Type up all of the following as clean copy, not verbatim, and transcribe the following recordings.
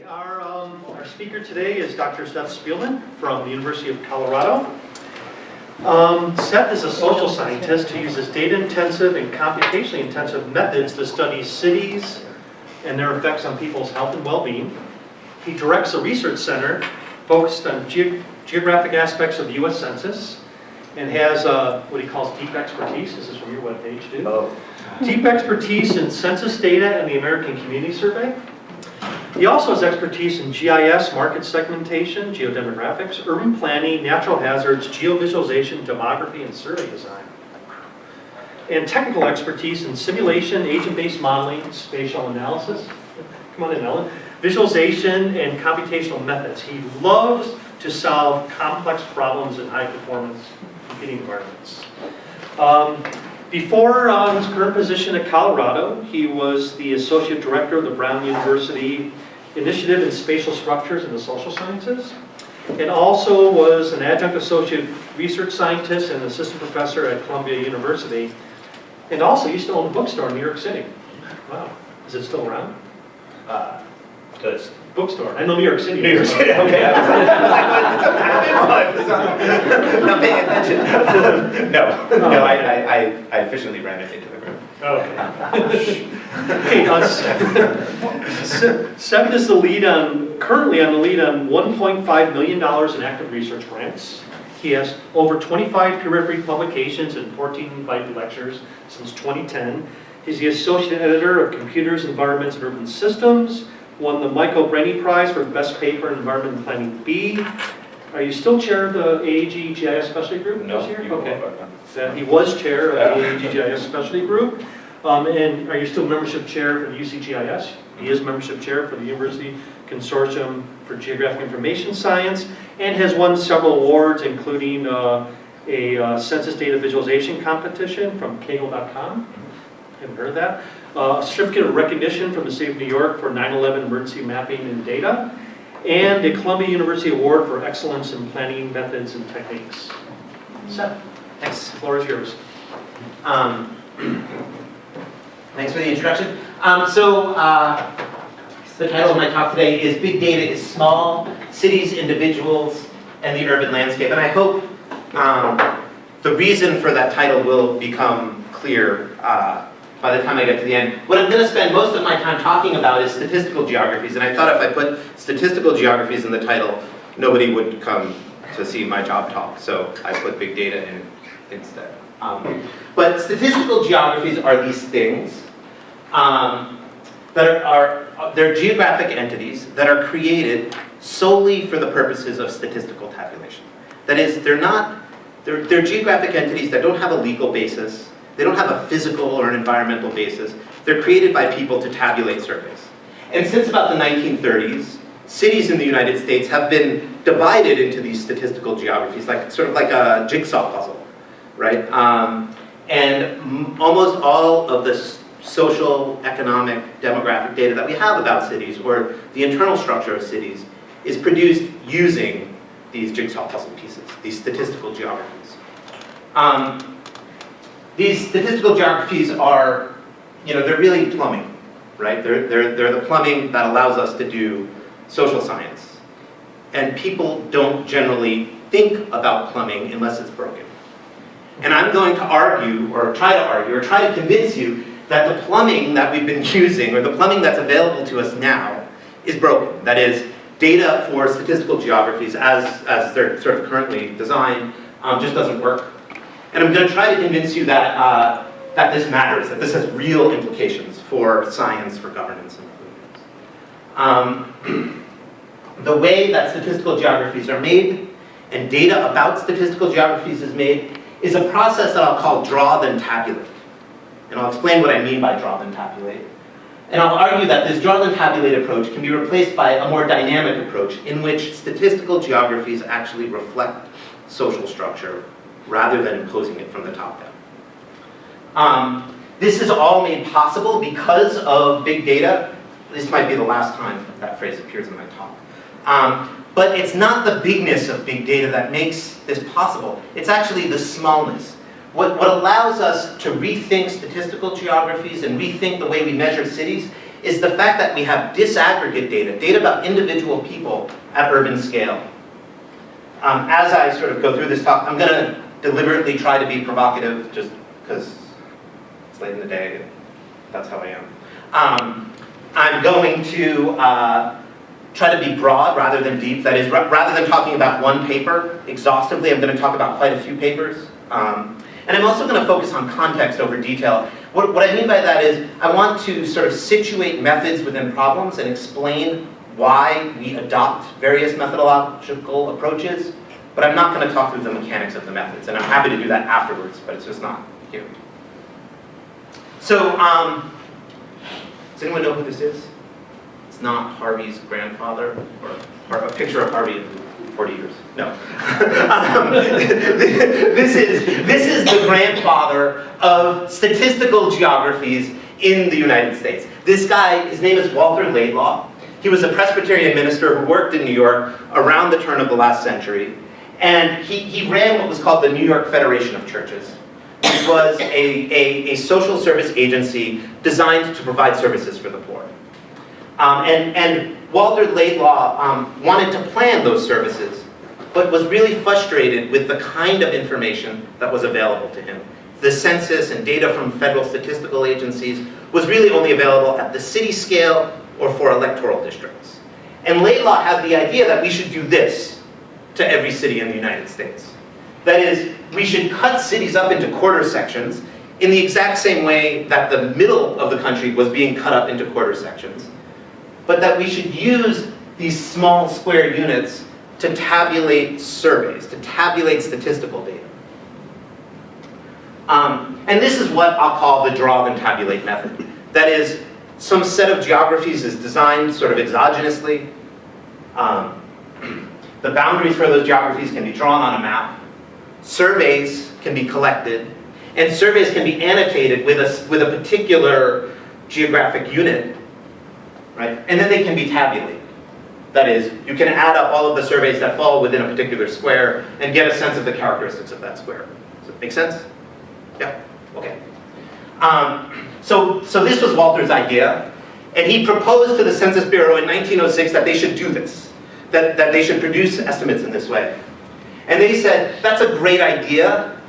Our speaker today is Dr. Seth Spielman from the University of Colorado. Seth is a social scientist who uses data-intensive and computationally intensive methods to study cities and their effects on people's health and well-being. He directs a research center focused on geographic aspects of the U.S. Census and has what he calls deep expertise. This is from your webpage, too. Oh. Deep expertise in census data and the American Community Survey. He also has expertise in GIS, market segmentation, geodemographics, urban planning, natural hazards, geovisualization, demography, and survey design. And technical expertise in simulation, agent-based modeling, spatial analysis, come on in, Ellen, visualization, and computational methods. He loves to solve complex problems in high-performance computing environments. Before his current position at Colorado, he was the Associate Director of the Brown University Initiative in Spatial Structures in the Social Sciences, and also was an Adjunct Associate Research Scientist and Assistant Professor at Columbia University, and also used to own a bookstore in New York City. Wow. Is it still around? Does Bookstore. I know New York City. New York City, okay. I was not paying attention. No, I efficiently ran it into the ground. Okay. Seth is currently on the lead on $1.5 million in active research grants. He has over 25 peer-reviewed publications and 14 invited lectures since 2010. He's the associate editor of Computers, Environments, and Urban Systems. Won the Michael Brainy Prize for Best Paper in Environment and Planning B. Are you still chair of the AAG GIS Specialty Group this year? Okay. He was chair of the AAG GIS Specialty Group. And are you still membership chair for the UCGIS? He is membership chair for the University Consortium for Geographic Information Science and has won several awards, including a census data visualization competition from Kaggle.com. Haven't heard of that. A certificate of recognition from the state of New York for 9/11 emergency mapping and data, and the Columbia University Award for excellence in planning methods and techniques. Seth, Thanks. the floor is yours. Thanks for the introduction. The title of my talk today is Big Data is Small, Cities, Individuals, and the Urban Landscape. And I hope the reason for that title will become clear by the time I get to the end. What I'm going to spend most of my time talking about is statistical geographies. And I thought if I put statistical geographies in the title, nobody would come to see my job talk. So I put big data in instead. But statistical geographies are these things they're geographic entities that are created solely for the purposes of statistical tabulation. That is, they're geographic entities that don't have a legal basis. They don't have a physical or an environmental basis. They're created by people to tabulate surveys. And since about the 1930s, cities in the United States have been divided into these statistical geographies, sort of like a jigsaw puzzle, right? And almost all of the social, economic, demographic data that we have about cities, or the internal structure of cities, is produced using these jigsaw puzzle pieces, these statistical geographies. These statistical geographies are, they're really plumbing, right? They're the plumbing that allows us to do social science. And people don't generally think about plumbing unless it's broken. And I'm going to argue, or try to convince you that the plumbing that we've been using, or the plumbing that's available to us now, is broken. That is, data for statistical geographies as they're sort of currently designed just doesn't work. And I'm going to try to convince you that this matters, that this has real implications for science, for governance, and improvements. The way that statistical geographies are made, and data about statistical geographies is made, is a process that I'll call draw then tabulate. And I'll explain what I mean by draw then tabulate. And I'll argue that this draw then tabulate approach can be replaced by a more dynamic approach in which statistical geographies actually reflect social structure rather than imposing it from the top down. This is all made possible because of big data. This might be the last time that phrase appears in my talk. But it's not the bigness of big data that makes this possible. It's actually the smallness. What allows us to rethink statistical geographies and rethink the way we measure cities is the fact that we have disaggregate data about individual people at urban scale. As I sort of go through this talk, I'm going to deliberately try to be provocative just because it's late in the day and that's how I am. I'm going to try to be broad rather than deep. That is, rather than talking about one paper exhaustively, I'm going to talk about quite a few papers. And I'm also going to focus on context over detail. What I mean by that is I want to sort of situate methods within problems and explain why we adopt various methodological approaches, but I'm not going to talk through the mechanics of the methods, and I'm happy to do that afterwards, but it's just not here. So, does anyone know who this is? It's not Harvey's grandfather, or a picture of Harvey in 40 years. No. This is the grandfather of statistical geographies in the United States. This guy, his name is Walter Laidlaw. He was a Presbyterian minister who worked in New York around the turn of the last century. And he ran what was called the New York Federation of Churches, which was a social service agency designed to provide services for the poor. And Walter Laidlaw wanted to plan those services, but was really frustrated with the kind of information that was available to him. The census and data from federal statistical agencies was really only available at the city scale or for electoral districts. And Laidlaw had the idea that we should do this to every city in the United States. That is, we should cut cities up into quarter sections in the exact same way that the middle of the country was being cut up into quarter sections, but that we should use these small square units to tabulate surveys, to tabulate statistical data. And this is what I'll call the draw and tabulate method. That is, some set of geographies is designed sort of exogenously. The boundaries for those geographies can be drawn on a map. Surveys can be collected, and surveys can be annotated with a particular geographic unit, right? And then they can be tabulated. That is, you can add up all of the surveys that fall within a particular square and get a sense of the characteristics of that square. Does it make sense? Yeah? Okay. So this was Walter's idea, and he proposed to the Census Bureau in 1906 that they should do this, that they should produce estimates in this way. And they said, that's a great idea,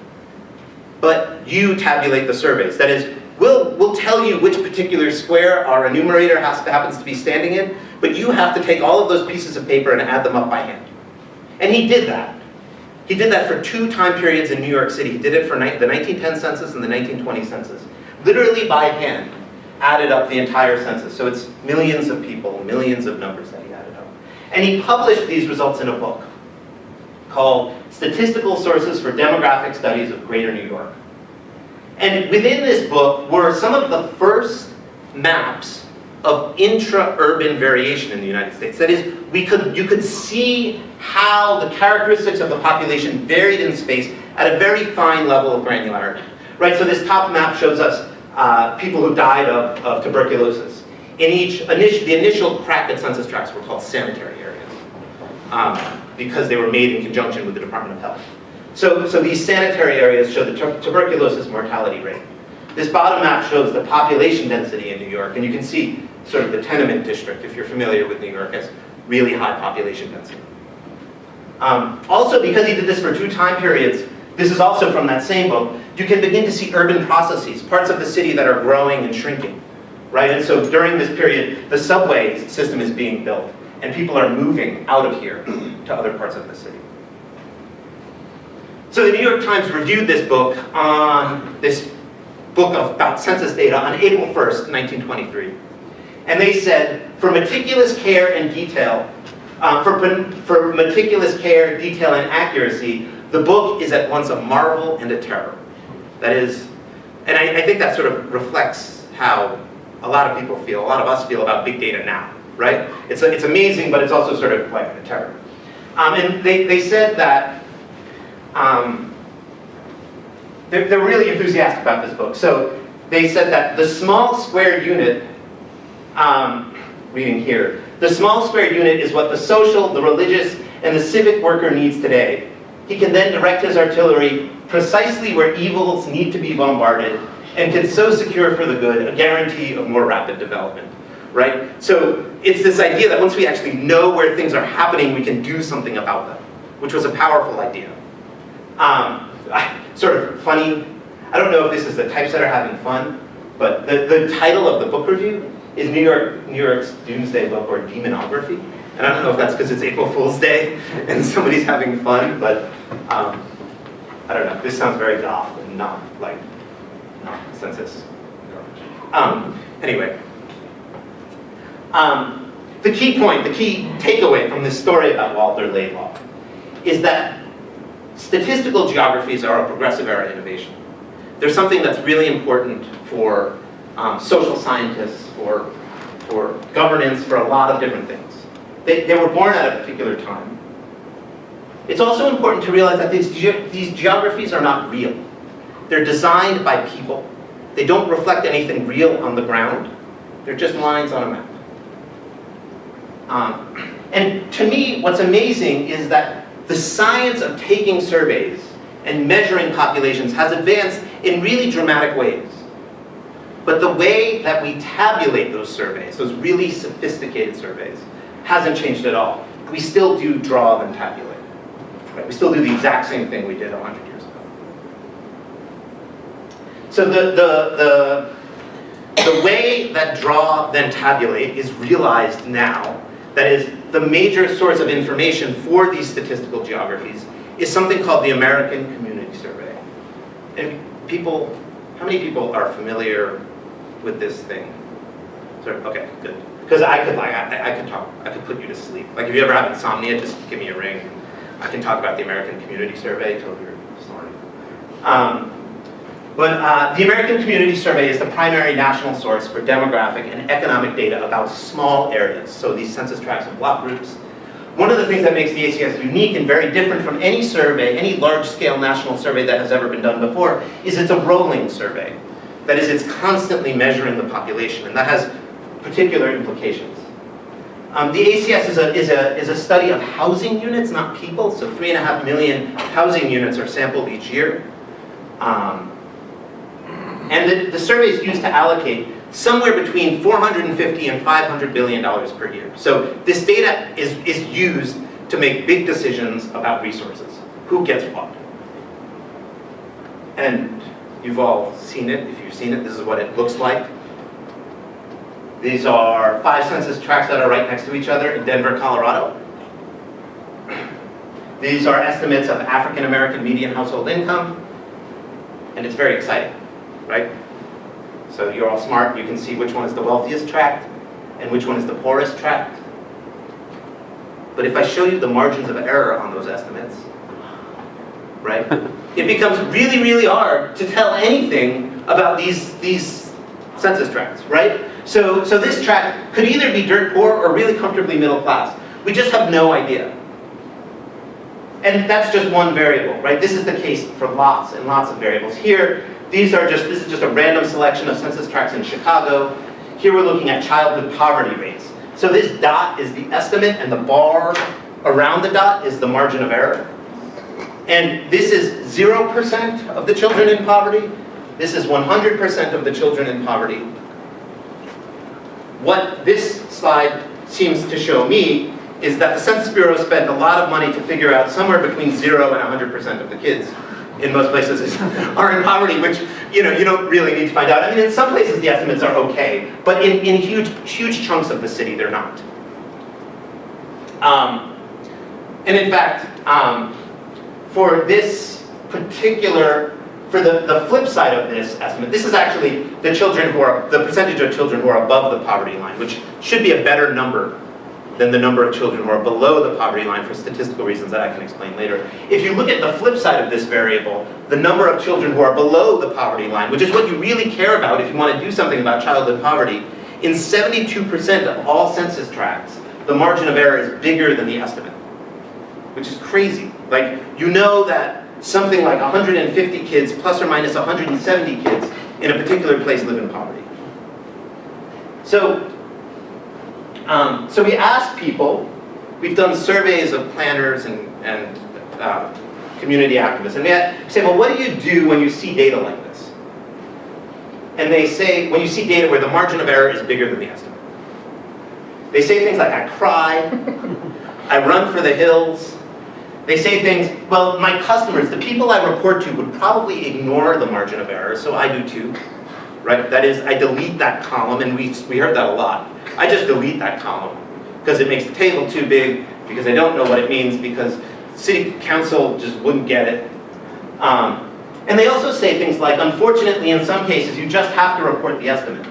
but you tabulate the surveys. That is, we'll tell you which particular square our enumerator happens to be standing in, but you have to take all of those pieces of paper and add them up by hand. And he did that. He did that for 2 time periods in New York City. He did it for the 1910 census and the 1920 census. Literally by hand, added up the entire census. So it's millions of people, millions of numbers that he added up. And he published these results in a book called Statistical Sources for Demographic Studies of Greater New York. And within this book were some of the first maps of intra-urban variation in the United States. That is, you could see how the characteristics of the population varied in space at a very fine level of granularity. Right, so this top map shows us people who died of tuberculosis. The initial cracked census tracts were called sanitary areas because they were made in conjunction with the Department of Health. So these sanitary areas show the tuberculosis mortality rate. This bottom map shows the population density in New York, and you can see sort of the tenement district, if you're familiar with New York, has really high population density. Also, because he did this for 2 time periods, this is also from that same book, you can begin to see urban processes, parts of the city that are growing and shrinking, right? And so during this period, the subway system is being built, and people are moving out of here to other parts of the city. So the New York Times reviewed this book about census data on April 1st, 1923. And they said, for meticulous care and detail, for meticulous care, detail, and accuracy, the book is at once a marvel and a terror. That is, and I think that sort of reflects how a lot of people feel, a lot of us feel about big data now, right? It's amazing, but it's also sort of like a terror. And they said that they're really enthusiastic about this book. So they said that the small square unit, reading here, the small square unit is what the social, the religious, and the civic worker needs today. He can then direct his artillery precisely where evils need to be bombarded and can so secure for the good a guarantee of more rapid development. right? So it's this idea that once we actually know where things are happening, we can do something about them, which was a powerful idea. Sort of funny, I don't know if this is the typesetter having fun, but the title of the book review is New York's Doomsday Book, or Demonography. And I don't know if that's because it's April Fool's Day and somebody's having fun, but I don't know. This sounds very goth and not census garbage. Anyway, the key point, the key takeaway from this story about Walter Laidlaw is that statistical geographies are a progressive era innovation. They're something that's really important for social scientists, for governance, for a lot of different things. They were born at a particular time. It's also important to realize that these geographies are not real. They're designed by people. They don't reflect anything real on the ground. They're just lines on a map. And to me, what's amazing is that the science of taking surveys and measuring populations has advanced in really dramatic ways. But the way that we tabulate those surveys, those really sophisticated surveys, hasn't changed at all. We still do draw then tabulate. Right? We still do the exact same thing we did 100 years ago. So the way that draw then tabulate is realized now. That is, the major source of information for these statistical geographies is something called the American Community Survey. And how many people are familiar with this thing? Okay, good. Because I could put you to sleep. Like if you ever have insomnia, just give me a ring. I can talk about the American Community Survey till you're snoring. But the American Community Survey is the primary national source for demographic and economic data about small areas, so these census tracts and block groups. One of the things that makes the ACS unique and very different from any survey, any large-scale national survey that has ever been done before, is it's a rolling survey. That is, it's constantly measuring the population, and that has particular implications. The ACS is a study of housing units, not people, so 3.5 million housing units are sampled each year. And the survey is used to allocate somewhere between $450 and $500 billion per year. So this data is used to make big decisions about resources. Who gets what? And you've all seen it. If you've seen it, this is what it looks like. These are 5 census tracts that are right next to each other in Denver, Colorado. These are estimates of African American median household income. And it's very exciting, right? So you're all smart, you can see which one is the wealthiest tract and which one is the poorest tract. But if I show you the margins of error on those estimates, right, it becomes really, really hard to tell anything about these census tracts, right? So this tract could either be dirt poor or really comfortably middle class. We just have no idea. And that's just one variable, right? This is the case for lots and lots of variables. Here, this is just a random selection of census tracts in Chicago. Here we're looking at childhood poverty rates. So this dot is the estimate, and the bar around the dot is the margin of error. And this is 0% of the children in poverty. This is 100% of the children in poverty. What this slide seems to show me is that the Census Bureau spent a lot of money to figure out somewhere between 0 and 100% of the kids in most places are in poverty, which you don't really need to find out. I mean, in some places the estimates are okay, but in huge chunks of the city they're not. And in fact, for this particular, for the flip side of this estimate, this is actually the percentage of children who are above the poverty line, which should be a better number than the number of children who are below the poverty line for statistical reasons that I can explain later. If you look at the flip side of this variable, the number of children who are below the poverty line, which is what you really care about if you want to do something about childhood poverty, in 72% of all census tracts, the margin of error is bigger than the estimate, which is crazy. Like, you know that something like 150 kids plus or minus 170 kids in a particular place live in poverty. So we asked people, we've done surveys of planners and community activists, and we say, well, what do you do when you see data like this? And they say, when you see data where the margin of error is bigger than the estimate. They say things like, I cry, I run for the hills. They say things, well, my customers, the people I report to would probably ignore the margin of error, so I do too, right? That is, I delete that column, and we heard that a lot. I just delete that column because it makes the table too big, because I don't know what it means, because city council just wouldn't get it. And they also say things like, unfortunately, in some cases, you just have to report the estimate.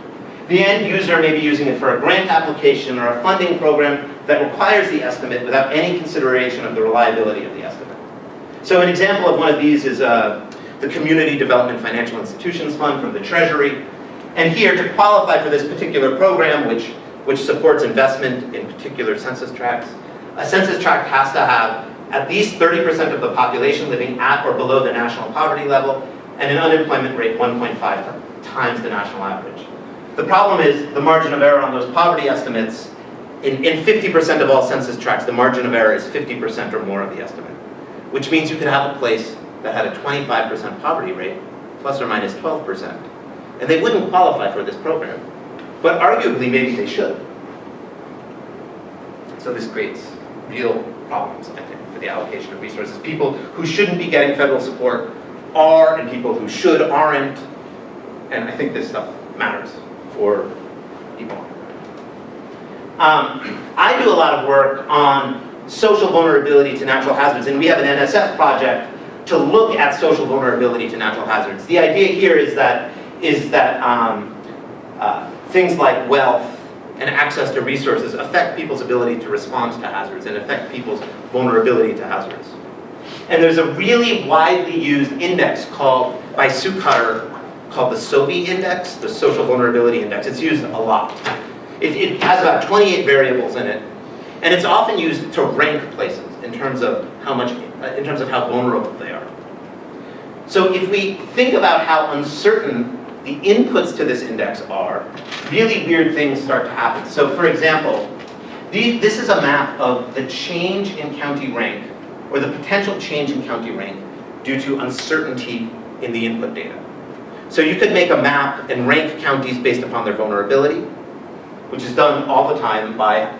The end user may be using it for a grant application or a funding program that requires the estimate without any consideration of the reliability of the estimate. So an example of one of these is the Community Development Financial Institutions Fund from the Treasury. And here, to qualify for this particular program, which supports investment in particular census tracts, a census tract has to have at least 30% of the population living at or below the national poverty level, and an unemployment rate 1.5 times the national average. The problem is the margin of error on those poverty estimates, in 50% of all census tracts, the margin of error is 50% or more of the estimate, which means you could have a place that had a 25% poverty rate, plus or minus 12%, and they wouldn't qualify for this program. But arguably, maybe they should. So this creates real problems, I think, for the allocation of resources. People who shouldn't be getting federal support are, and people who should aren't, and I think this stuff matters for people. I do a lot of work on social vulnerability to natural hazards, and we have an NSF project to look at social vulnerability to natural hazards. The idea here is that things like wealth and access to resources affect people's ability to respond to hazards and affect people's vulnerability to hazards. And there's a really widely used index by Sue Cutter called the SOVI index, the Social Vulnerability Index. It's used a lot. It has about 28 variables in it, and it's often used to rank places in terms of how vulnerable they are. So if we think about how uncertain the inputs to this index are, really weird things start to happen. So for example, this is a map of the change in county rank, or the potential change in county rank due to uncertainty in the input data. So you could make a map and rank counties based upon their vulnerability, which is done all the time by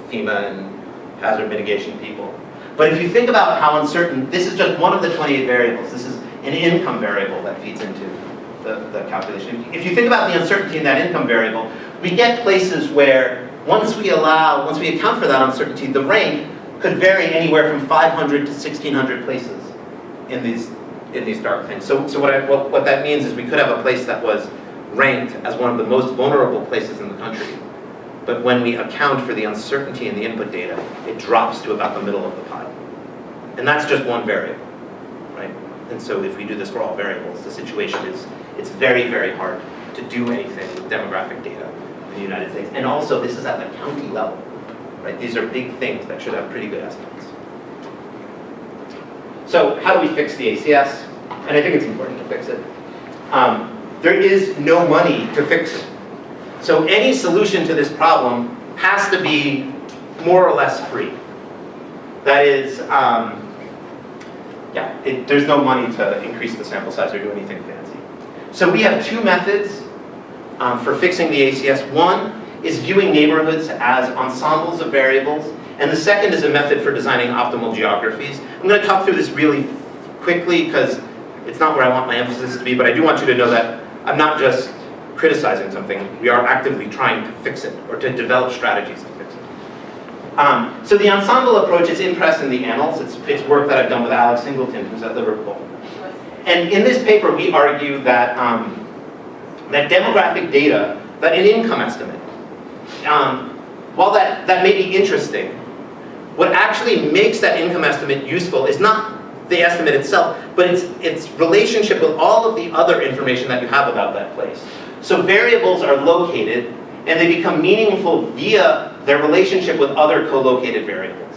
FEMA and hazard mitigation people. But if you think about how uncertain, this is just one of the 28 variables. This is an income variable that feeds into the calculation. If you think about the uncertainty in that income variable, we get places where once we account for that uncertainty, the rank could vary anywhere from 500 to 1,600 places in these dark things. So what that means is we could have a place that was ranked as one of the most vulnerable places in the country, but when we account for the uncertainty in the input data, it drops to about the middle of the pile. And that's just one variable, right? And so if we do this for all variables, the situation is, it's very, very hard to do anything with demographic data in the United States. And also, this is at the county level, right? These are big things that should have pretty good estimates. So how do we fix the ACS? And I think it's important to fix it. There is no money to fix it. So any solution to this problem has to be more or less free. That is, there's no money to increase the sample size or do anything fancy. So we have two methods for fixing the ACS. One is viewing neighborhoods as ensembles of variables, and the second is a method for designing optimal geographies. I'm going to talk through this really quickly because it's not where I want my emphasis to be, but I do want you to know that I'm not just criticizing something. We are actively trying to fix it or to develop strategies to fix it. So the ensemble approach is in press in the Annals. It's work that I've done with Alex Singleton, who's at Liverpool. And in this paper, we argue that that demographic data, that an income estimate, while that may be interesting, what actually makes that income estimate useful is not the estimate itself, but its relationship with all of the other information that you have about that place. So variables are located, and they become meaningful via their relationship with other co-located variables.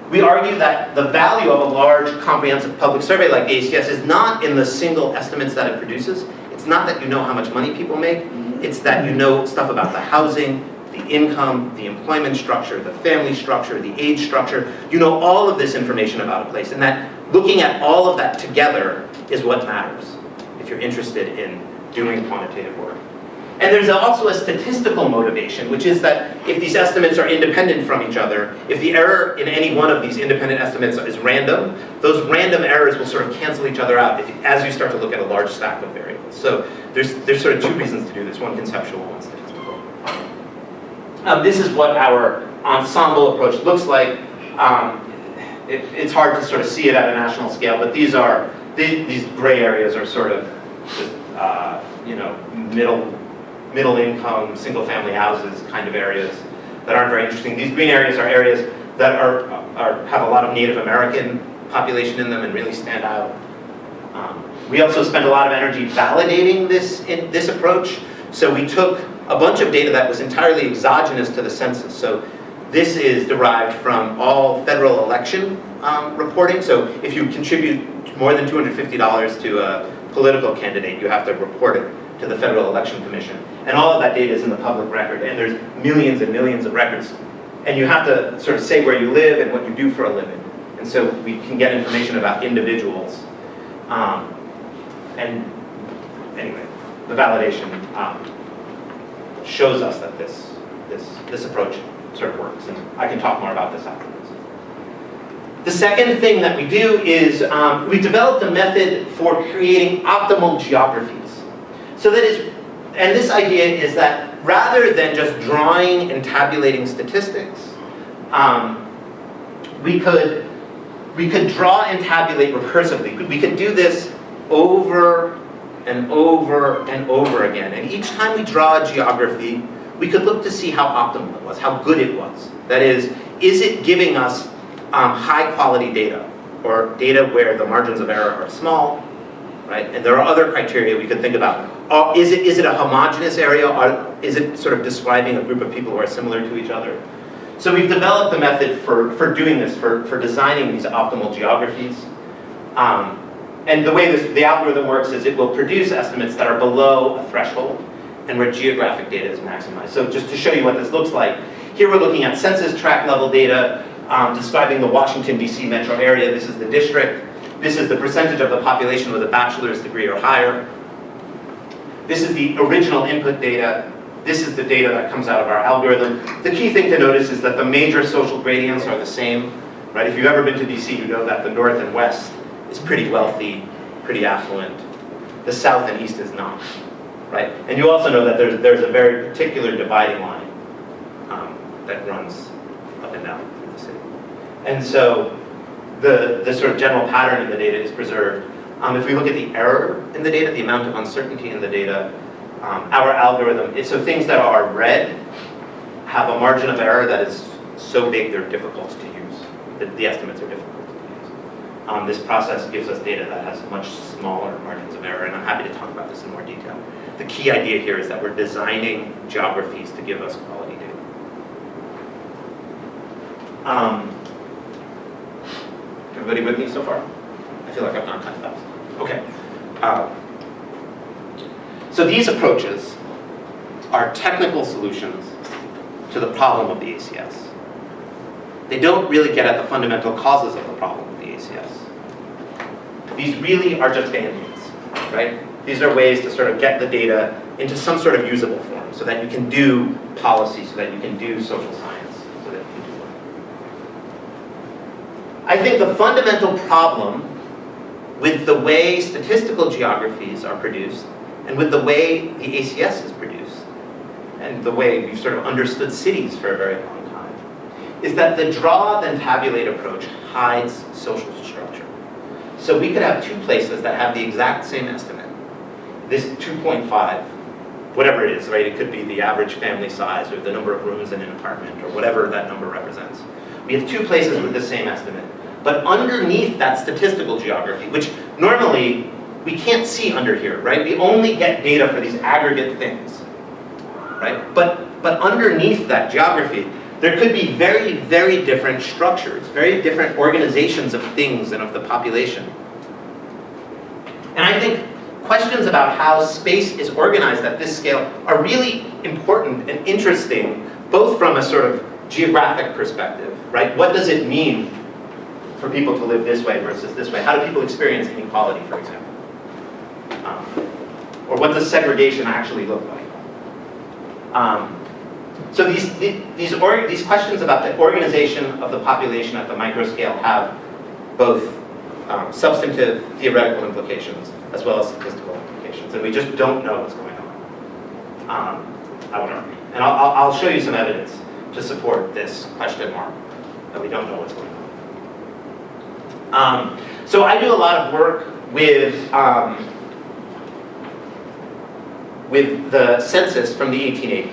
We argue that the value of a large, comprehensive public survey like ACS is not in the single estimates that it produces. It's not that you know how much money people make. It's that you know stuff about the housing, the income, the employment structure, the family structure, the age structure. You know all of this information about a place, and that looking at all of that together is what matters if you're interested in doing quantitative work. And there's also a statistical motivation, which is that if these estimates are independent from each other, if the error in any one of these independent estimates is random, those random errors will sort of cancel each other out as you start to look at a large stack of variables. So there's sort of two reasons to do this, one conceptual, one statistical. This is what our ensemble approach looks like. It's hard to sort of see it at a national scale, but these gray areas are sort of just, middle income, single family houses kind of areas that aren't very interesting. These green areas are areas that have a lot of Native American population in them and really stand out. We also spent a lot of energy validating this approach. So we took a bunch of data that was entirely exogenous to the census. So this is derived from all federal election reporting. So if you contribute more than $250 to a political candidate, you have to report it to the Federal Election Commission. And all of that data is in the public record, and there's millions and millions of records. And you have to sort of say where you live and what you do for a living. And so we can get information about individuals. And anyway, the validation shows us that this approach sort of works. And I can talk more about this afterwards. The second thing that we do is we developed a method for creating optimal geographies. So that is, and this idea is that rather than just drawing and tabulating statistics, we could draw and tabulate recursively. We could do this over and over and over again. And each time we draw a geography, we could look to see how optimal it was, how good it was. That is it giving us high quality data, or data where the margins of error are small, right? And there are other criteria we could think about. Is it a homogeneous area, or is it sort of describing a group of people who are similar to each other? So we've developed a method for doing this, for designing these optimal geographies. And the way the algorithm works is it will produce estimates that are below a threshold and where geographic data is maximized. So just to show you what this looks like, here we're looking at census tract level data describing the Washington, D.C. metro area. This is the district. This is the percentage of the population with a bachelor's degree or higher. This is the original input data. This is the data that comes out of our algorithm. The key thing to notice is that the major social gradients are the same, right? If you've ever been to DC, you know that the north and west is pretty wealthy, pretty affluent. The south and east is not, right? And you also know that there's a very particular dividing line that runs up and down through the city. And so the sort of general pattern in the data is preserved. If we look at the error in the data, the amount of uncertainty in the data, our algorithm, so things that are red have a margin of error that is so big they're difficult to use. The estimates are difficult to use. This process gives us data that has much smaller margins of error, and I'm happy to talk about this in more detail. The key idea here is that we're designing geographies to give us quality data. Everybody with me so far? I feel like I've gone kind of fast. Okay. So these approaches are technical solutions to the problem of the ACS. They don't really get at the fundamental causes of the problem of the ACS. These really are just band-aids, right? These are ways to sort of get the data into some sort of usable form so that you can do policy, so that you can do social science, so that you can do work. I think the fundamental problem with the way statistical geographies are produced and with the way the ACS is produced and the way we've sort of understood cities for a very long time is that the draw then tabulate approach hides social structure. So we could have two places that have the exact same estimate. This 2.5, whatever it is, right? It could be the average family size or the number of rooms in an apartment or whatever that number represents. We have two places with the same estimate. But underneath that statistical geography, which normally we can't see under here, right? We only get data for these aggregate things, right? But underneath that geography, there could be very, very different structures, very different organizations of things and of the population. And I think questions about how space is organized at this scale are really important and interesting, both from a sort of geographic perspective, right? What does it mean for people to live this way versus this way? How do people experience inequality, for example? Or what does segregation actually look like? So these questions about the organization of the population at the micro scale have both substantive theoretical implications as well as statistical implications, and we just don't know what's going on. I would argue, and I'll show you some evidence to support this question mark that we don't know what's going on. So I do a lot of work with the census from the 1880.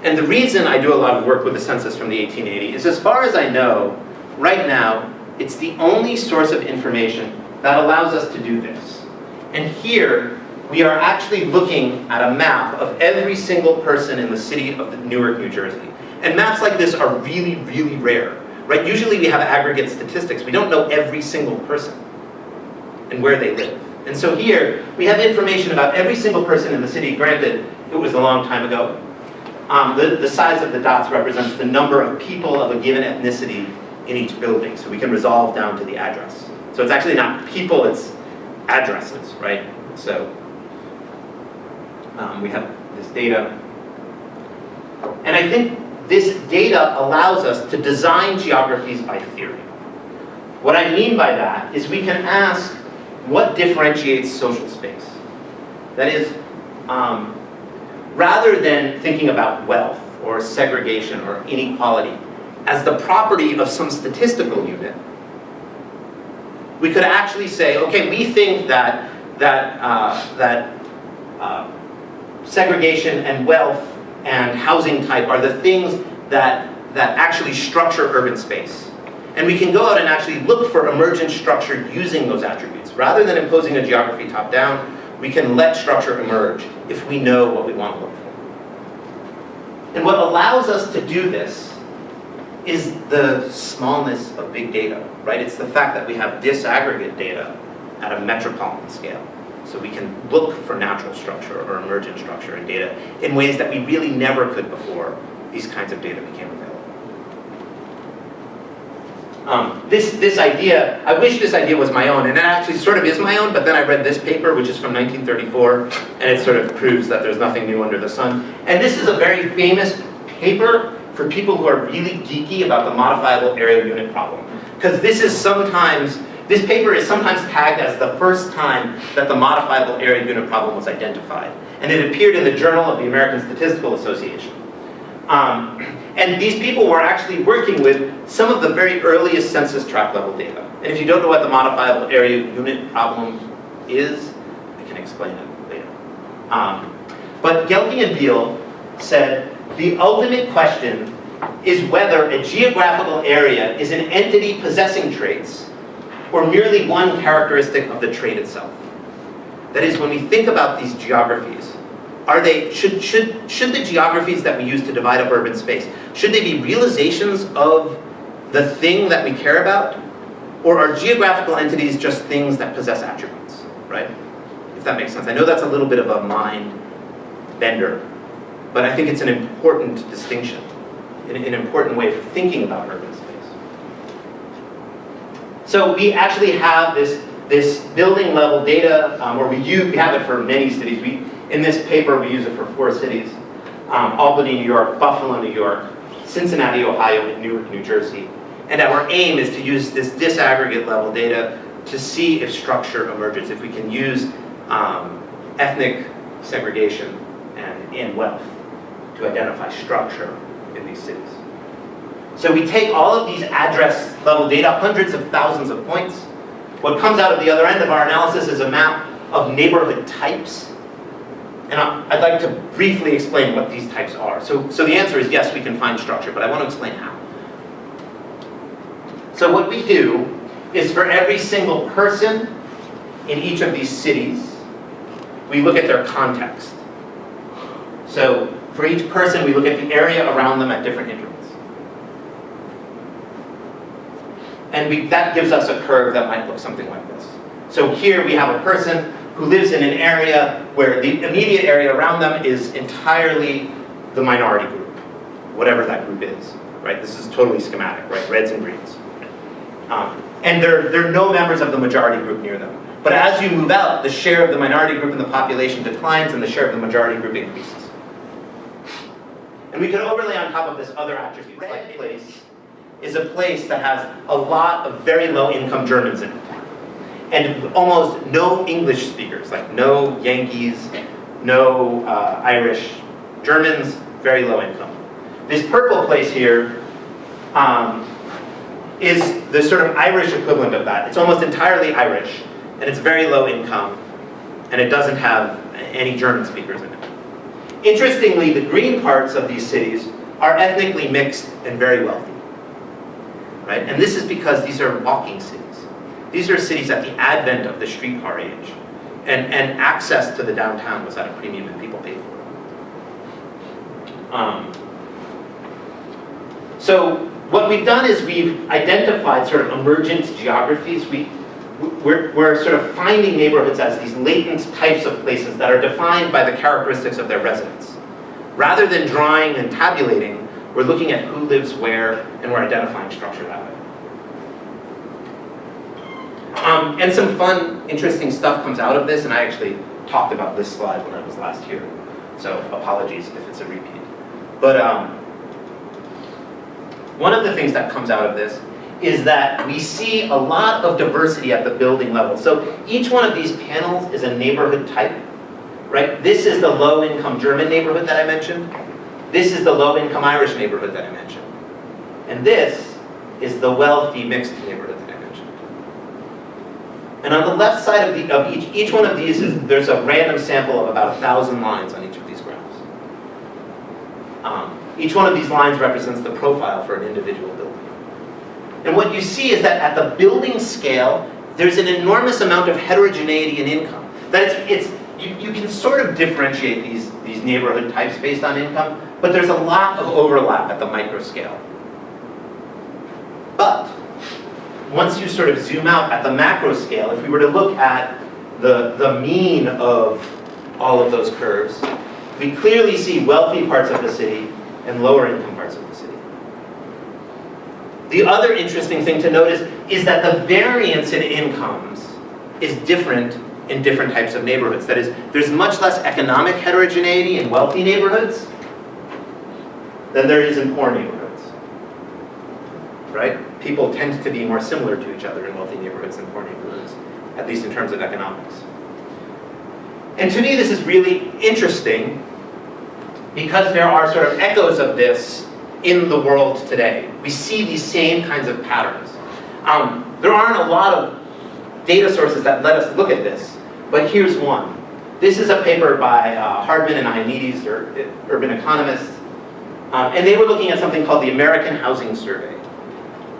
And the reason I do a lot of work with the census from the 1880 is, as far as I know, right now, it's the only source of information that allows us to do this. And here, we are actually looking at a map of every single person in the city of Newark, New Jersey. And maps like this are really, really rare, right? Usually we have aggregate statistics. We don't know every single person and where they live. And so here, we have information about every single person in the city. Granted, it was a long time ago. The size of the dots represents the number of people of a given ethnicity in each building, so we can resolve down to the address. So it's actually not people, it's addresses, right? So we have this data. And I think this data allows us to design geographies by theory. What I mean by that is we can ask what differentiates social space. That is, rather than thinking about wealth or segregation or inequality as the property of some statistical unit, we could actually say, okay, we think that segregation and wealth and housing type are the things that actually structure urban space. And we can go out and actually look for emergent structure using those attributes. Rather than imposing a geography top-down, we can let structure emerge if we know what we want to look for. And what allows us to do this is the smallness of big data, right? It's the fact that we have disaggregate data at a metropolitan scale. So we can look for natural structure or emergent structure in data in ways that we really never could before these kinds of data became available. This idea, I wish this idea was my own, and it actually sort of is my own, but then I read this paper, which is from 1934, and it sort of proves that there's nothing new under the sun. And this is a very famous paper for people who are really geeky about the modifiable area unit problem. Because this paper is sometimes tagged as the first time that the modifiable area unit problem was identified. And it appeared in the Journal of the American Statistical Association. And these people were actually working with some of the very earliest census tract level data. And if you don't know what the modifiable area unit problem is, I can explain it later. But Gelke and Beal said, the ultimate question is whether a geographical area is an entity possessing traits or merely one characteristic of the trait itself. That is, when we think about these geographies, should the geographies that we use to divide up urban space, should they be realizations of the thing that we care about? Or are geographical entities just things that possess attributes, right? If that makes sense. I know that's a little bit of a mind bender, but I think it's an important distinction, an important way of thinking about urban space. So we actually have this building level data, or we have it for many cities. In this paper, we use it for 4 cities: Albany, New York; Buffalo, New York; Cincinnati, Ohio; and Newark, New Jersey. And our aim is to use this disaggregate level data to see if structure emerges, if we can use ethnic segregation and wealth to identify structure in these cities. So we take all of these address level data, hundreds of thousands of points. What comes out of the other end of our analysis is a map of neighborhood types. And I'd like to briefly explain what these types are. So the answer is yes, we can find structure, but I want to explain how. So what we do is, for every single person in each of these cities, we look at their context. So for each person, we look at the area around them at different intervals. And that gives us a curve that might look something like this. So here we have a person who lives in an area where the immediate area around them is entirely the minority group, whatever that group is, right? This is totally schematic, right? Reds and greens. And there are no members of the majority group near them. But as you move out, the share of the minority group in the population declines and the share of the majority group increases. And we could overlay on top of this other attributes, like place is a place that has a lot of very low income Germans in it. And almost no English speakers, like no Yankees, no Irish. Germans, very low income. This purple place here is the sort of Irish equivalent of that. It's almost entirely Irish, and it's very low income, and it doesn't have any German speakers in it. Interestingly, the green parts of these cities are ethnically mixed and very wealthy, right? And this is because these are walking cities. These are cities at the advent of the streetcar age, and access to the downtown was at a premium and people paid for it. So what we've done is we've identified sort of emergent geographies. We're sort of finding neighborhoods as these latent types of places that are defined by the characteristics of their residents. Rather than drawing and tabulating, we're looking at who lives where, and we're identifying structure that way. And some fun, interesting stuff comes out of this, and I actually talked about this slide when I was last here, so apologies if it's a repeat. But one of the things that comes out of this is that we see a lot of diversity at the building level. So each one of these panels is a neighborhood type, right? This is the low-income German neighborhood that I mentioned. This is the low-income Irish neighborhood that I mentioned. And this is the wealthy mixed neighborhood that I mentioned. And on the left side of each one of these, there's a random sample of about 1,000 lines on each of these graphs. Each one of these lines represents the profile for an individual building. And what you see is that at the building scale, there's an enormous amount of heterogeneity in income. That you can sort of differentiate these neighborhood types based on income, but there's a lot of overlap at the micro scale. But once you sort of zoom out at the macro scale, if we were to look at the mean of all of those curves, we clearly see wealthy parts of the city and lower income parts of the city. The other interesting thing to notice is that the variance in incomes is different in different types of neighborhoods. That is, there's much less economic heterogeneity in wealthy neighborhoods than there is in poor neighborhoods, right? People tend to be more similar to each other in wealthy neighborhoods than poor neighborhoods, at least in terms of economics. And to me, this is really interesting because there are sort of echoes of this in the world today. We see these same kinds of patterns. There aren't a lot of data sources that let us look at this, but here's one. This is a paper by Hardman and Ioannidis, they're urban economists, and they were looking at something called the American Housing Survey.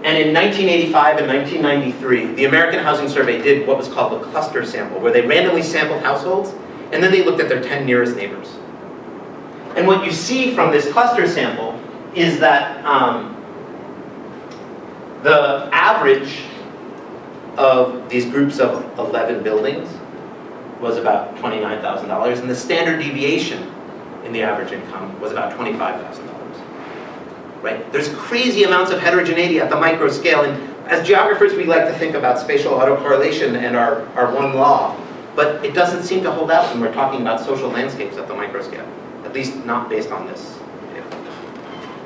And in 1985 and 1993, the American Housing Survey did what was called a cluster sample, where they randomly sampled households, and then they looked at their 10 nearest neighbors. And what you see from this cluster sample is that the average of these groups of 11 buildings was about $29,000, and the standard deviation in the average income was about $25,000. Right? There's crazy amounts of heterogeneity at the micro scale, and as geographers we like to think about spatial autocorrelation and our one law, but it doesn't seem to hold out when we're talking about social landscapes at the micro scale, at least not based on this.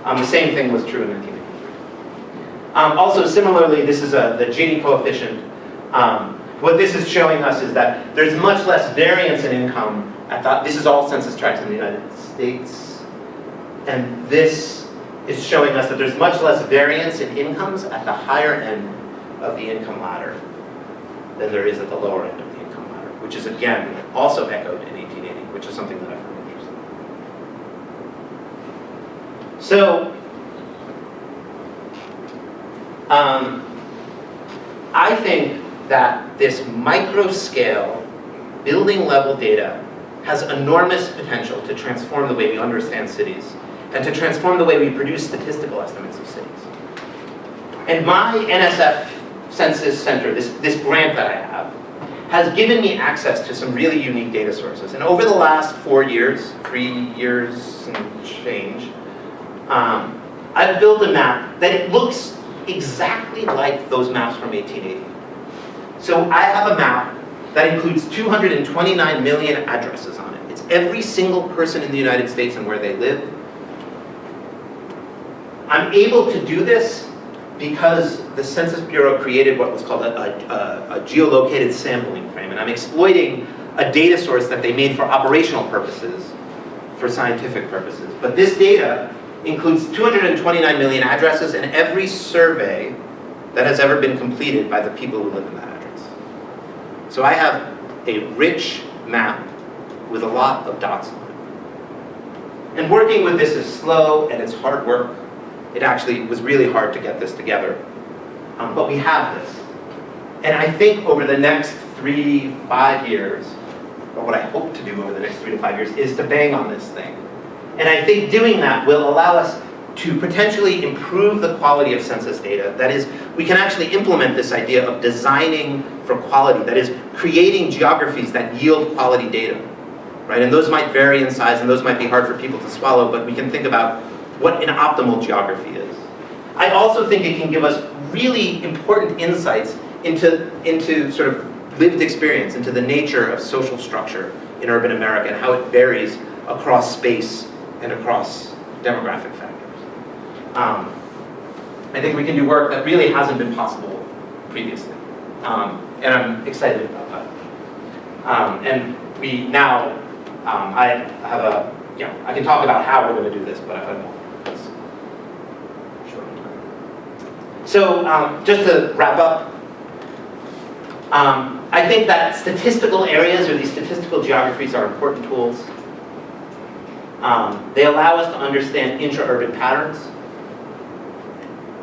The same thing was true in 1993. Also, similarly, this is the Gini coefficient. What this is showing us is that there's much less variance in income this is all census tracts in the United States, and this is showing us that there's much less variance in incomes at the higher end of the income ladder than there is at the lower end of the income ladder, which is again also echoed in 1880, which is something that I find interesting. So, I think that this micro-scale, building-level data has enormous potential to transform the way we understand cities and to transform the way we produce statistical estimates of cities. And my NSF Census Center, this grant that I have, has given me access to some really unique data sources. And over the last 3 years and change, I've built a map that it looks exactly like those maps from 1880. So I have a map that includes 229 million addresses on it. It's every single person in the United States and where they live. I'm able to do this because the Census Bureau created what was called a geolocated sampling frame, and I'm exploiting a data source that they made for operational purposes, for scientific purposes. But this data includes 229 million addresses and every survey that has ever been completed by the people who live in that address. So I have a rich map with a lot of dots on it. And working with this is slow and it's hard work. It actually was really hard to get this together. But we have this. And I think over the next 3-5 years, or what I hope to do over the next 3 to 5 years, is to bang on this thing. And I think doing that will allow us to potentially improve the quality of census data. That is, we can actually implement this idea of designing for quality, that is, creating geographies that yield quality data, right? And those might vary in size, and those might be hard for people to swallow, but we can think about what an optimal geography is. I also think it can give us really important insights into sort of lived experience, into the nature of social structure in urban America and how it varies across space and across demographic factors. I think we can do work that really hasn't been possible previously. And I'm excited about that. And we now, I have a, I can talk about how we're going to do this, but I won't. So just to wrap up, I think that statistical areas or these statistical geographies are important tools. They allow us to understand intra-urban patterns.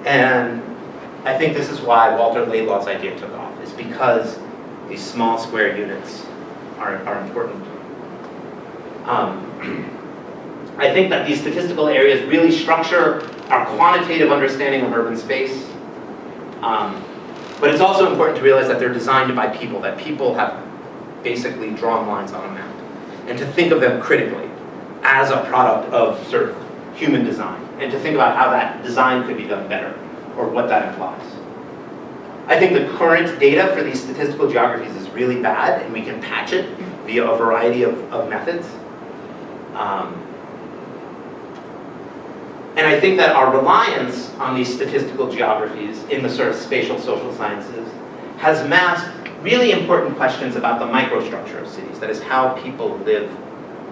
And I think this is why Walter Laidlaw's idea took off, is because these small square units are important. I think that these statistical areas really structure our quantitative understanding of urban space. But it's also important to realize that they're designed by people, that people have basically drawn lines on a map, and to think of them critically as a product of sort of human design, and to think about how that design could be done better, or what that implies. I think the current data for these statistical geographies is really bad, and we can patch it via a variety of methods. And I think that our reliance on these statistical geographies in the sort of spatial social sciences has masked really important questions about the microstructure of cities, that is, how people live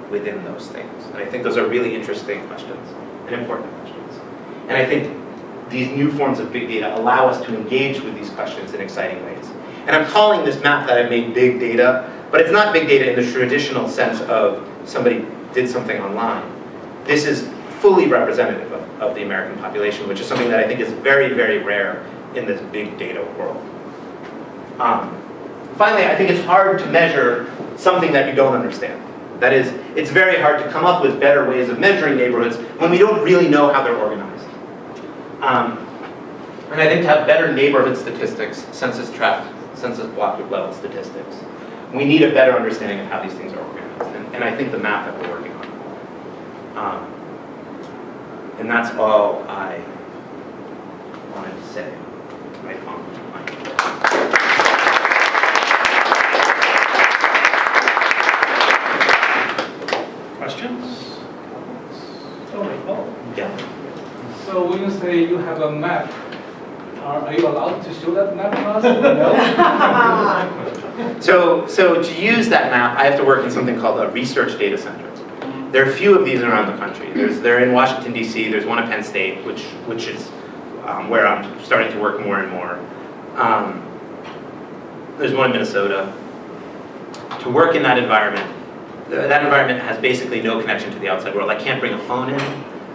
within those things. And I think those are really interesting questions and important questions. And I think these new forms of big data allow us to engage with these questions in exciting ways. And I'm calling this map that I made big data, but it's not big data in the traditional sense of somebody did something online. This is fully representative of the American population, which is something that I think is very, very rare in this big data world. Finally, I think it's hard to measure something that you don't understand. That is, it's very hard to come up with better ways of measuring neighborhoods when we don't really know how they're organized. And I think to have better neighborhood statistics, census tract, census block level statistics, we need a better understanding of how these things are organized. And I think the map that we're working on. And that's all I wanted to say. Right on. Questions? Oh, Yeah. so when you say you have a map, are you allowed to show that map to us? No? So to use that map, I have to work in something called a research data center. There are a few of these around the country. They're in Washington, D.C. There's one at Penn State, which is where I'm starting to work more and more. There's one in Minnesota. To work in that environment has basically no connection to the outside world. I can't bring a phone in.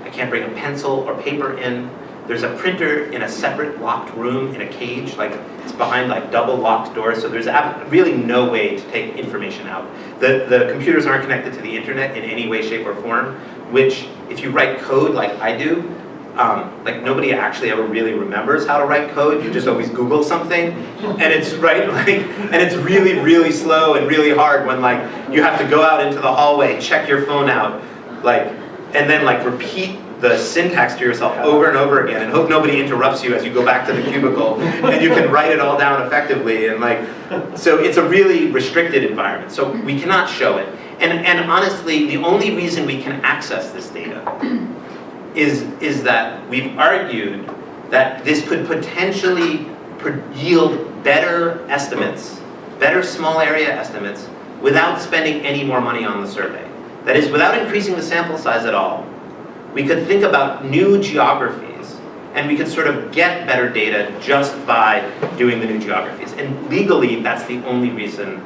I can't bring a pencil or paper in. There's a printer in a separate locked room in a cage, like it's behind like double locked doors, so there's really no way to take information out. The computers aren't connected to the internet in any way, shape, or form, which if you write code like I do, like nobody actually ever really remembers how to write code. You just always Google something, and it's and it's really, really slow and really hard when like you have to go out into the hallway, check your phone out, and then repeat the syntax to yourself over and over again and hope nobody interrupts you as you go back to the cubicle and you can write it all down effectively. And so it's a really restricted environment. So we cannot show it. And honestly, the only reason we can access this data is that we've argued that this could potentially yield better estimates, better small area estimates, without spending any more money on the survey. That is, without increasing the sample size at all. We could think about new geographies, and we could sort of get better data just by doing the new geographies. And legally, that's the only reason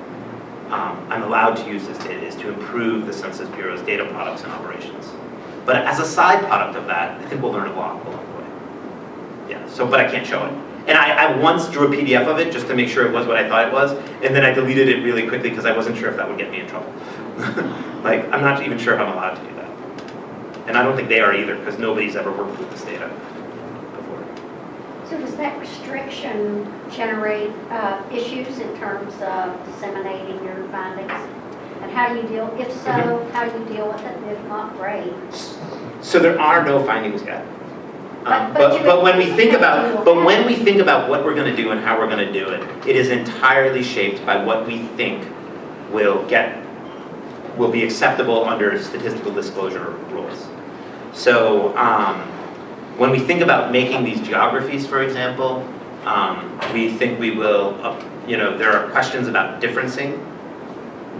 I'm allowed to use this data, is to improve the Census Bureau's data products and operations. But as a side product of that, I think we'll learn a lot along the way. Yeah, so, but I can't show it. And I once drew a PDF of it just to make sure it was what I thought it was, and then I deleted it really quickly because I wasn't sure if that would get me in trouble. Like, I'm not even sure if I'm allowed to do that. And I don't think they are either, because nobody's ever worked with this data before. So does that restriction generate issues in terms of disseminating your findings? And how do you deal, if so, how do you deal with it? If not, great. So there are no findings yet. But when we think about what we're going to do and how we're going to do it, it is entirely shaped by what we think will be acceptable under statistical disclosure rules. So when we think about making these geographies, for example, we think we will, there are questions about differencing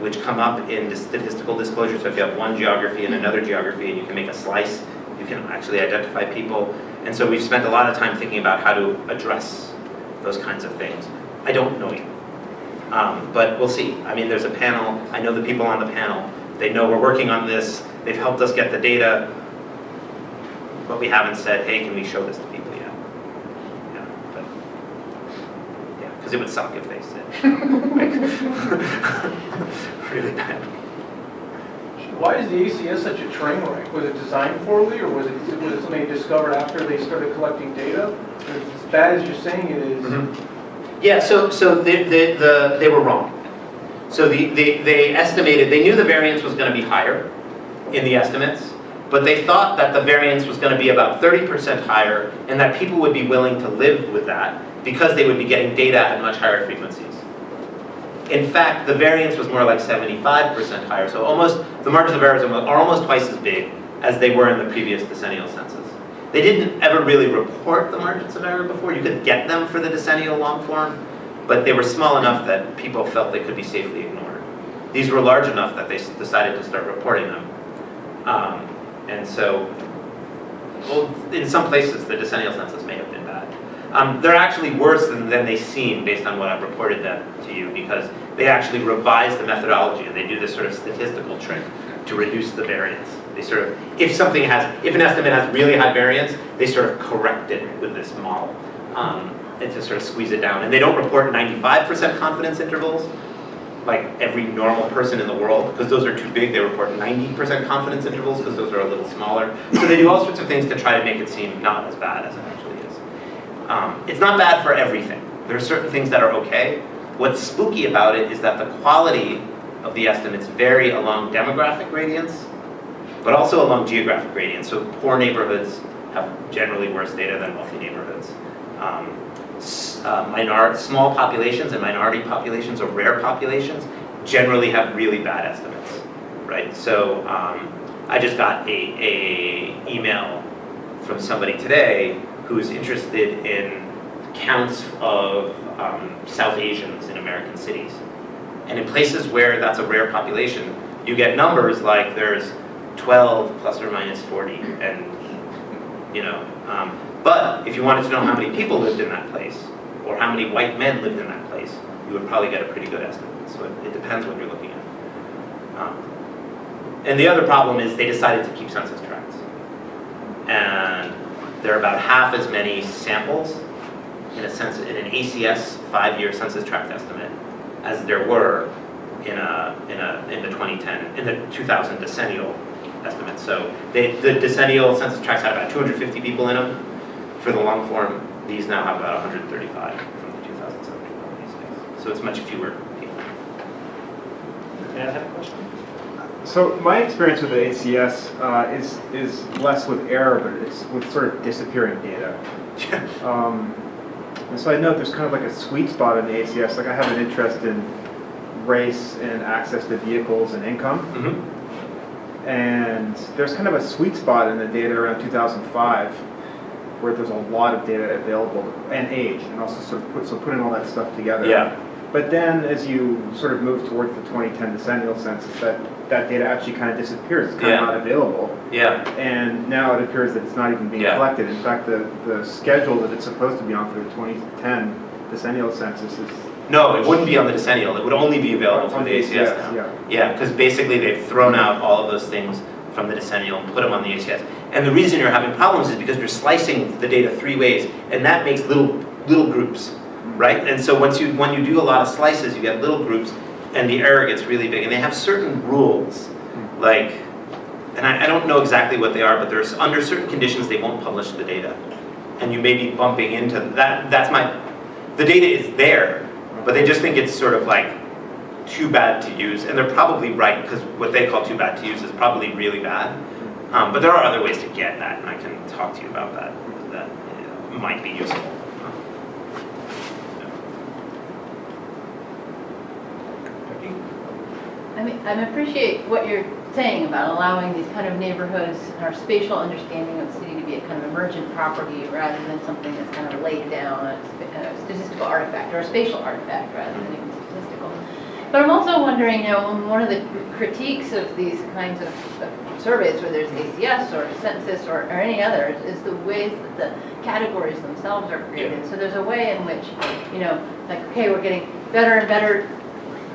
which come up in the statistical disclosure. So if you have one geography and another geography and you can make a slice, you can actually identify people. And so we've spent a lot of time thinking about how to address those kinds of things. I don't know yet, but we'll see. I mean, there's a panel. I know the people on the panel. They know we're working on this. They've helped us get the data, but we haven't said, hey, can we show this to people yet? Yeah, but yeah, because it would suck if they said, really bad. Why is the ACS such a train wreck? Was it designed poorly, or was it something they discovered after they started collecting data? As bad as you're saying it is. Mm-hmm. Yeah, so they were wrong. So they estimated, they knew the variance was going to be higher in the estimates, but they thought that the variance was going to be about 30% higher, and that people would be willing to live with that because they would be getting data at much higher frequencies. In fact, the variance was more like 75% higher, so the margins of error are almost twice as big as they were in the previous decennial census. They didn't ever really report the margins of error before. You could get them for the decennial long form, but they were small enough that people felt they could be safely ignored. These were large enough that they decided to start reporting them. And so, well, in some places, the decennial census may have been bad. They're actually worse than they seem based on what I've reported them to you, because they actually revise the methodology and they do this sort of statistical trick to reduce the variance. They sort of, if an estimate has really high variance, they sort of correct it with this model and to sort of squeeze it down. And they don't report 95% confidence intervals like every normal person in the world, because those are too big. They report 90% confidence intervals because those are a little smaller. So they do all sorts of things to try to make it seem not as bad as it actually is. It's not bad for everything. There are certain things that are okay. What's spooky about it is that the quality of the estimates vary along demographic gradients, but also along geographic gradients. So poor neighborhoods have generally worse data than wealthy neighborhoods. Small populations and minority populations or rare populations generally have really bad estimates, right? So I just got a email from somebody today who's interested in counts of South Asians in American cities. And in places where that's a rare population, you get numbers like there's 12 plus or minus 40, and but if you wanted to know how many people lived in that place, or how many white men lived in that place, you would probably get a pretty good estimate. So it depends what you're looking at. And the other problem is they decided to keep census tracts. And there are about half as many samples in an ACS 5-year census tract estimate as there were in the 2000 decennial estimate. So the decennial census tracts had about 250 people in them. For the long form, these now have about 135 from the 2007 ACS. So it's much fewer people. Matt had a question? So my experience with the ACS is less with error, but it's with sort of disappearing data. And so I know there's kind of like a sweet spot in the ACS. Like I have an interest in race and access to vehicles and income. Mm-hmm. And there's kind of a sweet spot in the data around 2005 where there's a lot of data available, and age, and also sort of putting all that stuff together. Yeah. But then as you sort of move towards the 2010 decennial census, that data actually kind of disappears. It's kind of not available. Yeah. And now it appears that it's not even being collected. In fact, the schedule that it's supposed to be on for the 2010 decennial census is... No, it wouldn't be on the decennial. It would only be available through the ACS now. Yeah. Yeah, because basically they've thrown out all of those things from the decennial and put them on the ACS. And the reason you're having problems is because you're slicing the data 3 ways, and that makes little groups, right? And so when you do a lot of slices, you get little groups, and the error gets really big. And they have certain rules, like, and I don't know exactly what they are, but there's under certain conditions they won't publish the data, and you may be bumping into that. The data is there, but they just think it's sort of like too bad to use, and they're probably right, because what they call too bad to use is probably really bad. But there are other ways to get that, and I can talk to you about that might be useful. I mean, I appreciate what you're saying about allowing these kind of neighborhoods and our spatial understanding of the city to be a kind of emergent property rather than something that's kind of laid down, a statistical artifact or a spatial artifact rather than even statistical. But I'm also wondering, one of the critiques of these kinds of surveys, whether it's ACS or census or any others, is the ways that the categories themselves are created. So there's a way in which, like, okay, we're getting better and better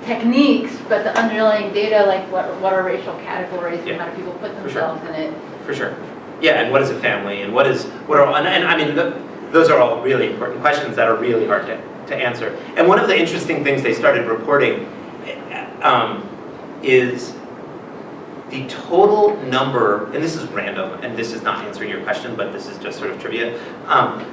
techniques, but the underlying data, like what are racial categories and how do people put themselves in it? For sure. Yeah, and what is a family, and and I mean, those are all really important questions that are really hard to answer. And one of the interesting things they started reporting is the total number, and this is random, and this is not answering your question, but this is just sort of trivia,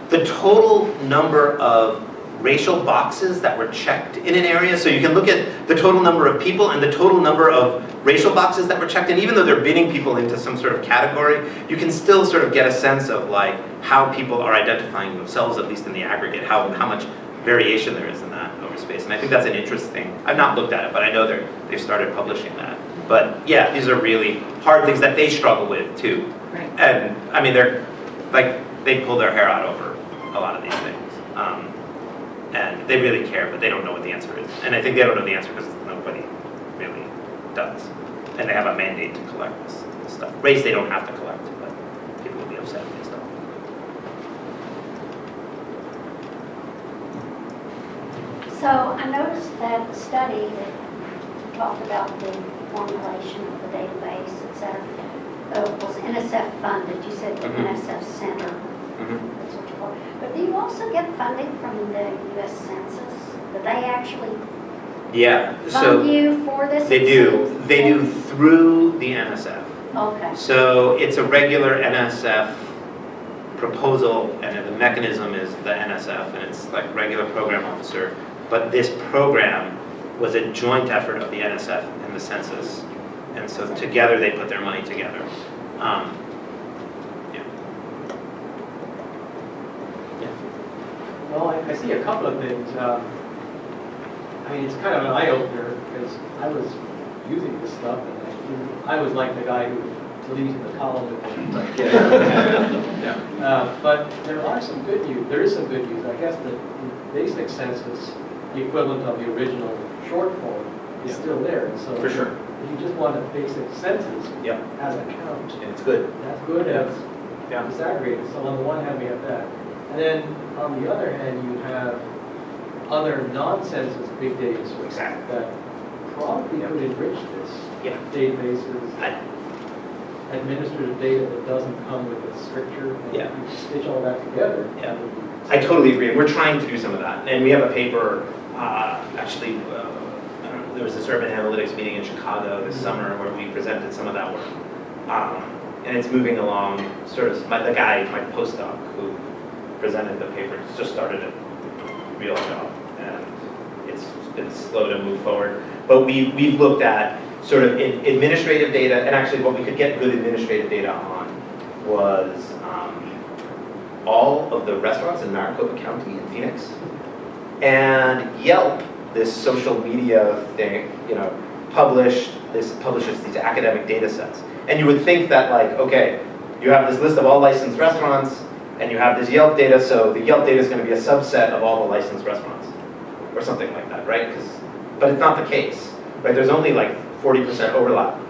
the total number of racial boxes that were checked in an area. So you can look at the total number of people and the total number of racial boxes that were checked, and even though they're binning people into some sort of category, you can still sort of get a sense of like how people are identifying themselves, at least in the aggregate, how much variation there is in that over space. And I think that's an interesting, I've not looked at it, but I know they've started publishing that. But yeah, these are really hard things that they struggle with too. Right. And I mean, they're like, they pull their hair out over a lot of these things. And they really care, but they don't know what the answer is. And I think they don't know the answer because nobody really does. And they have a mandate to collect this stuff. Race they don't have to collect, but people will be upset if they don't. So I noticed that study that talked about the formulation of the database, et cetera, was NSF funded. You said the NSF Center. That's what you call it. But do you also get funding from the U.S. Census? Do they actually fund you for this? They do. They do through the NSF. Okay. So it's a regular NSF proposal, and the mechanism is the NSF, and it's like regular program officer. But this program was a joint effort of the NSF and the census, and so together they put their money together. Well, I see a couple of things. I mean, it's kind of an eye-opener because I was using this stuff, and I was like the guy who deleted the column. But there are some good news. There is some good news. I guess the basic census, the equivalent of the original short form, is still there. And so For sure. if you just want a basic census as a count, And it's good. that's good as Yeah. disaggregated. So on the one hand, we have that. And then on the other hand, you have other non-census big data sources Exactly. that probably could enrich this. Yeah. Databases, administrative data that doesn't come with a stricture. And Yeah. you stitch all that together. Yeah. it would be- I totally agree. We're trying to do some of that. And we have a paper, there was this urban analytics meeting in Chicago this summer where we presented some of that work. And it's moving along, sort of, my postdoc who presented the paper just started a real job. And it's been slow to move forward. But we've looked at sort of administrative data, and actually what we could get good administrative data on was all of the restaurants in Maricopa County in Phoenix, and Yelp, this social media thing, publishes these academic data sets. And you would think that like, okay, you have this list of all licensed restaurants, and you have this Yelp data, so the Yelp data is going to be a subset of all the licensed restaurants, or something like that, right? But it's not the case, right? There's only like 40% overlap.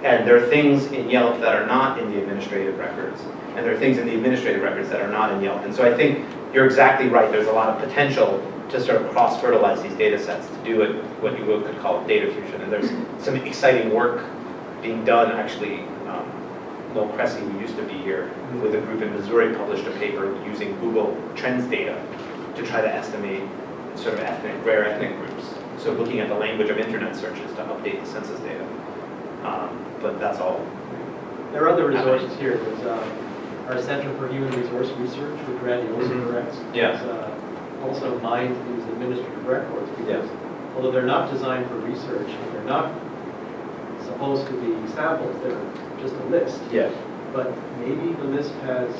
And there are things in Yelp that are not in the administrative records, and there are things in the administrative records that are not in Yelp. And so I think you're exactly right. There's a lot of potential to sort of cross-fertilize these data sets to do it, what you could call data fusion. And there's some exciting work being done, actually. Noel Cressy, who used to be here with a group in Missouri, published a paper using Google Trends data to try to estimate sort of rare ethnic groups. So looking at the language of internet searches to update the census data. But that's all. There are other resources here. There's our Center for Human Resource Research, which Randy also directs. Yeah. Also mined these administrative records because although they're not designed for research, and they're not supposed to be samples, they're just a list. Yeah. But maybe the list has,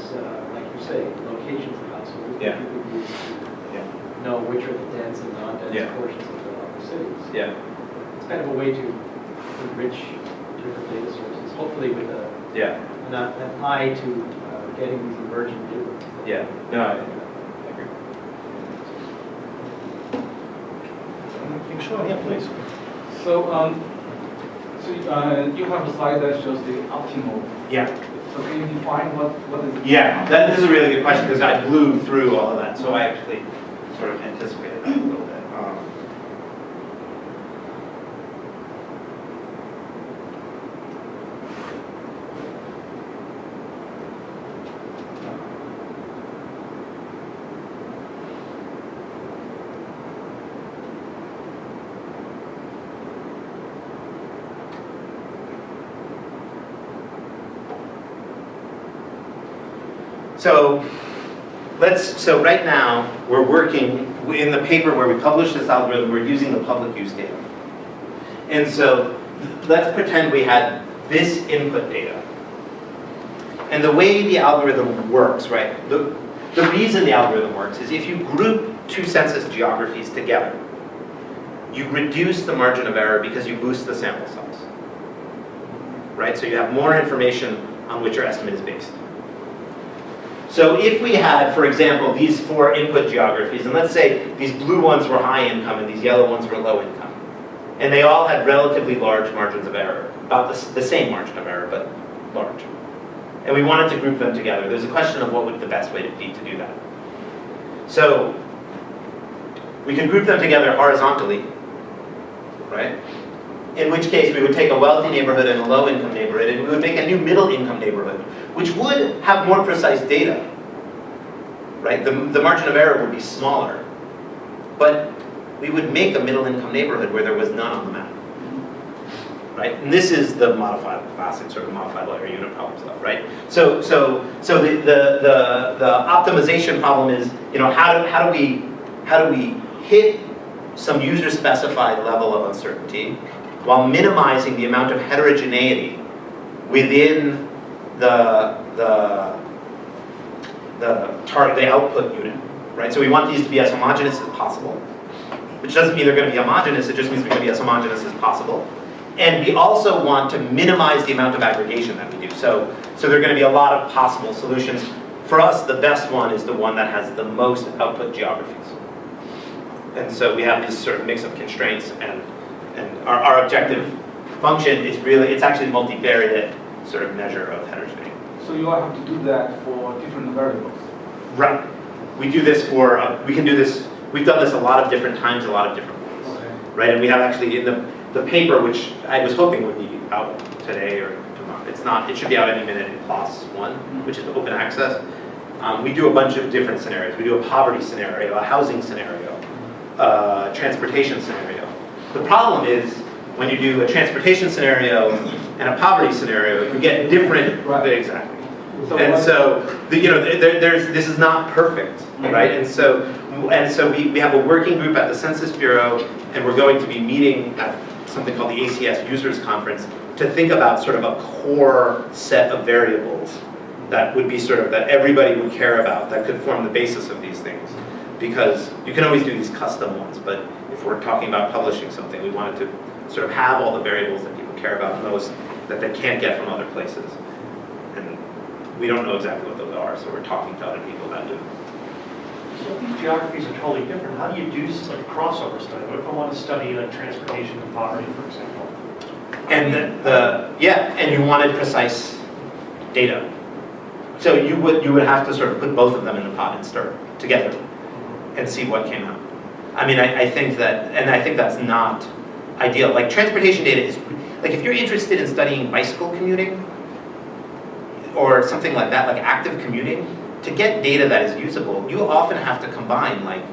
like you say, locations of households that you could use to know which are the dense and non-dense portions of the cities. Yeah. It's kind of a way to enrich different data sources, hopefully with an eye to getting these emerging data. Yeah. No, I agree. Sure, yeah, please. So, you have a slide that shows the optimal. Yeah. So can you define what is? Yeah, this is a really good question because I blew through all of that, so I actually sort of anticipated that a little bit. So right now, we're working in the paper where we publish this algorithm, we're using the public use data. And so let's pretend we had this input data. And the way the algorithm works, right? The reason the algorithm works is if you group two census geographies together, you reduce the margin of error because you boost the sample size. Right? So you have more information on which your estimate is based. So if we had, for example, these 4 input geographies, and let's say these blue ones were high income and these yellow ones were low income, and they all had relatively large margins of error, about the same margin of error, but large. And we wanted to group them together. There's a question of what would the best way to be to do that. So we can group them together horizontally, right? In which case we would take a wealthy neighborhood and a low income neighborhood, and we would make a new middle income neighborhood, which would have more precise data, right? The margin of error would be smaller, but we would make a middle income neighborhood where there was none on the map, right? And this is the classic sort of modifiable area unit problem stuff, right? So the optimization problem is, you know, how do we hit some user specified level of uncertainty while minimizing the amount of heterogeneity within the output unit, right? So we want these to be as homogeneous as possible, which doesn't mean they're going to be homogeneous, it just means they're going to be as homogeneous as possible. And we also want to minimize the amount of aggregation that we do. So there are going to be a lot of possible solutions. For us, the best one is the one that has the most output geographies. And so we have this sort of mix of constraints, and our objective function is really, it's actually a multivariate sort of measure of heterogeneity. So you have to do that for different variables. Right. We do this for, we can do this, we've done this a lot of different times, a lot of different ways. Okay. Right, and we have actually in the paper, which I was hoping would be out today or tomorrow, it's not, it should be out any minute in PLOS 1, which is open access. We do a bunch of different scenarios. We do a poverty scenario, a housing scenario, transportation scenario. The problem is when you do a transportation scenario and a poverty scenario, you get different. Right. Exactly. And so you know, this is not perfect, right? And so we have a working group at the Census Bureau, and we're going to be meeting at something called the ACS Users Conference to think about sort of a core set of variables that would be sort of that everybody would care about, that could form the basis of these things. Because you can always do these custom ones, but if we're talking about publishing something, we wanted to sort of have all the variables that people care about most that they can't get from other places. And we don't know exactly what those are, so we're talking to other people that do. So these geographies are totally different. How do you do like a crossover study? What if I want to study transportation and poverty, for example? And and you wanted precise data. So you would have to sort of put both of them in the pot and stir together and see what came out. I mean, I think that's not ideal. Like transportation data is, like if you're interested in studying bicycle commuting or something like that, like active commuting, to get data that is usable, you often have to combine like,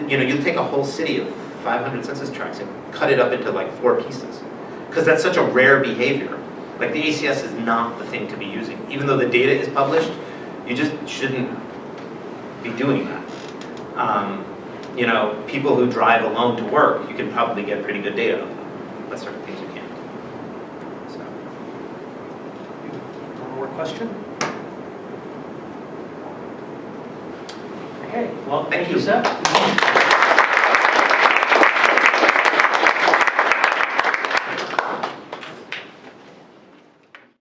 you'll take a whole city of 500 census tracts and cut it up into like 4 pieces. Because that's such a rare behavior. Like the ACS is not the thing to be using. Even though the data is published, you just shouldn't be doing that. People who drive alone to work, you can probably get pretty good data of them. But certain things you can't. So. One more question? Okay, well, thank you, Seth.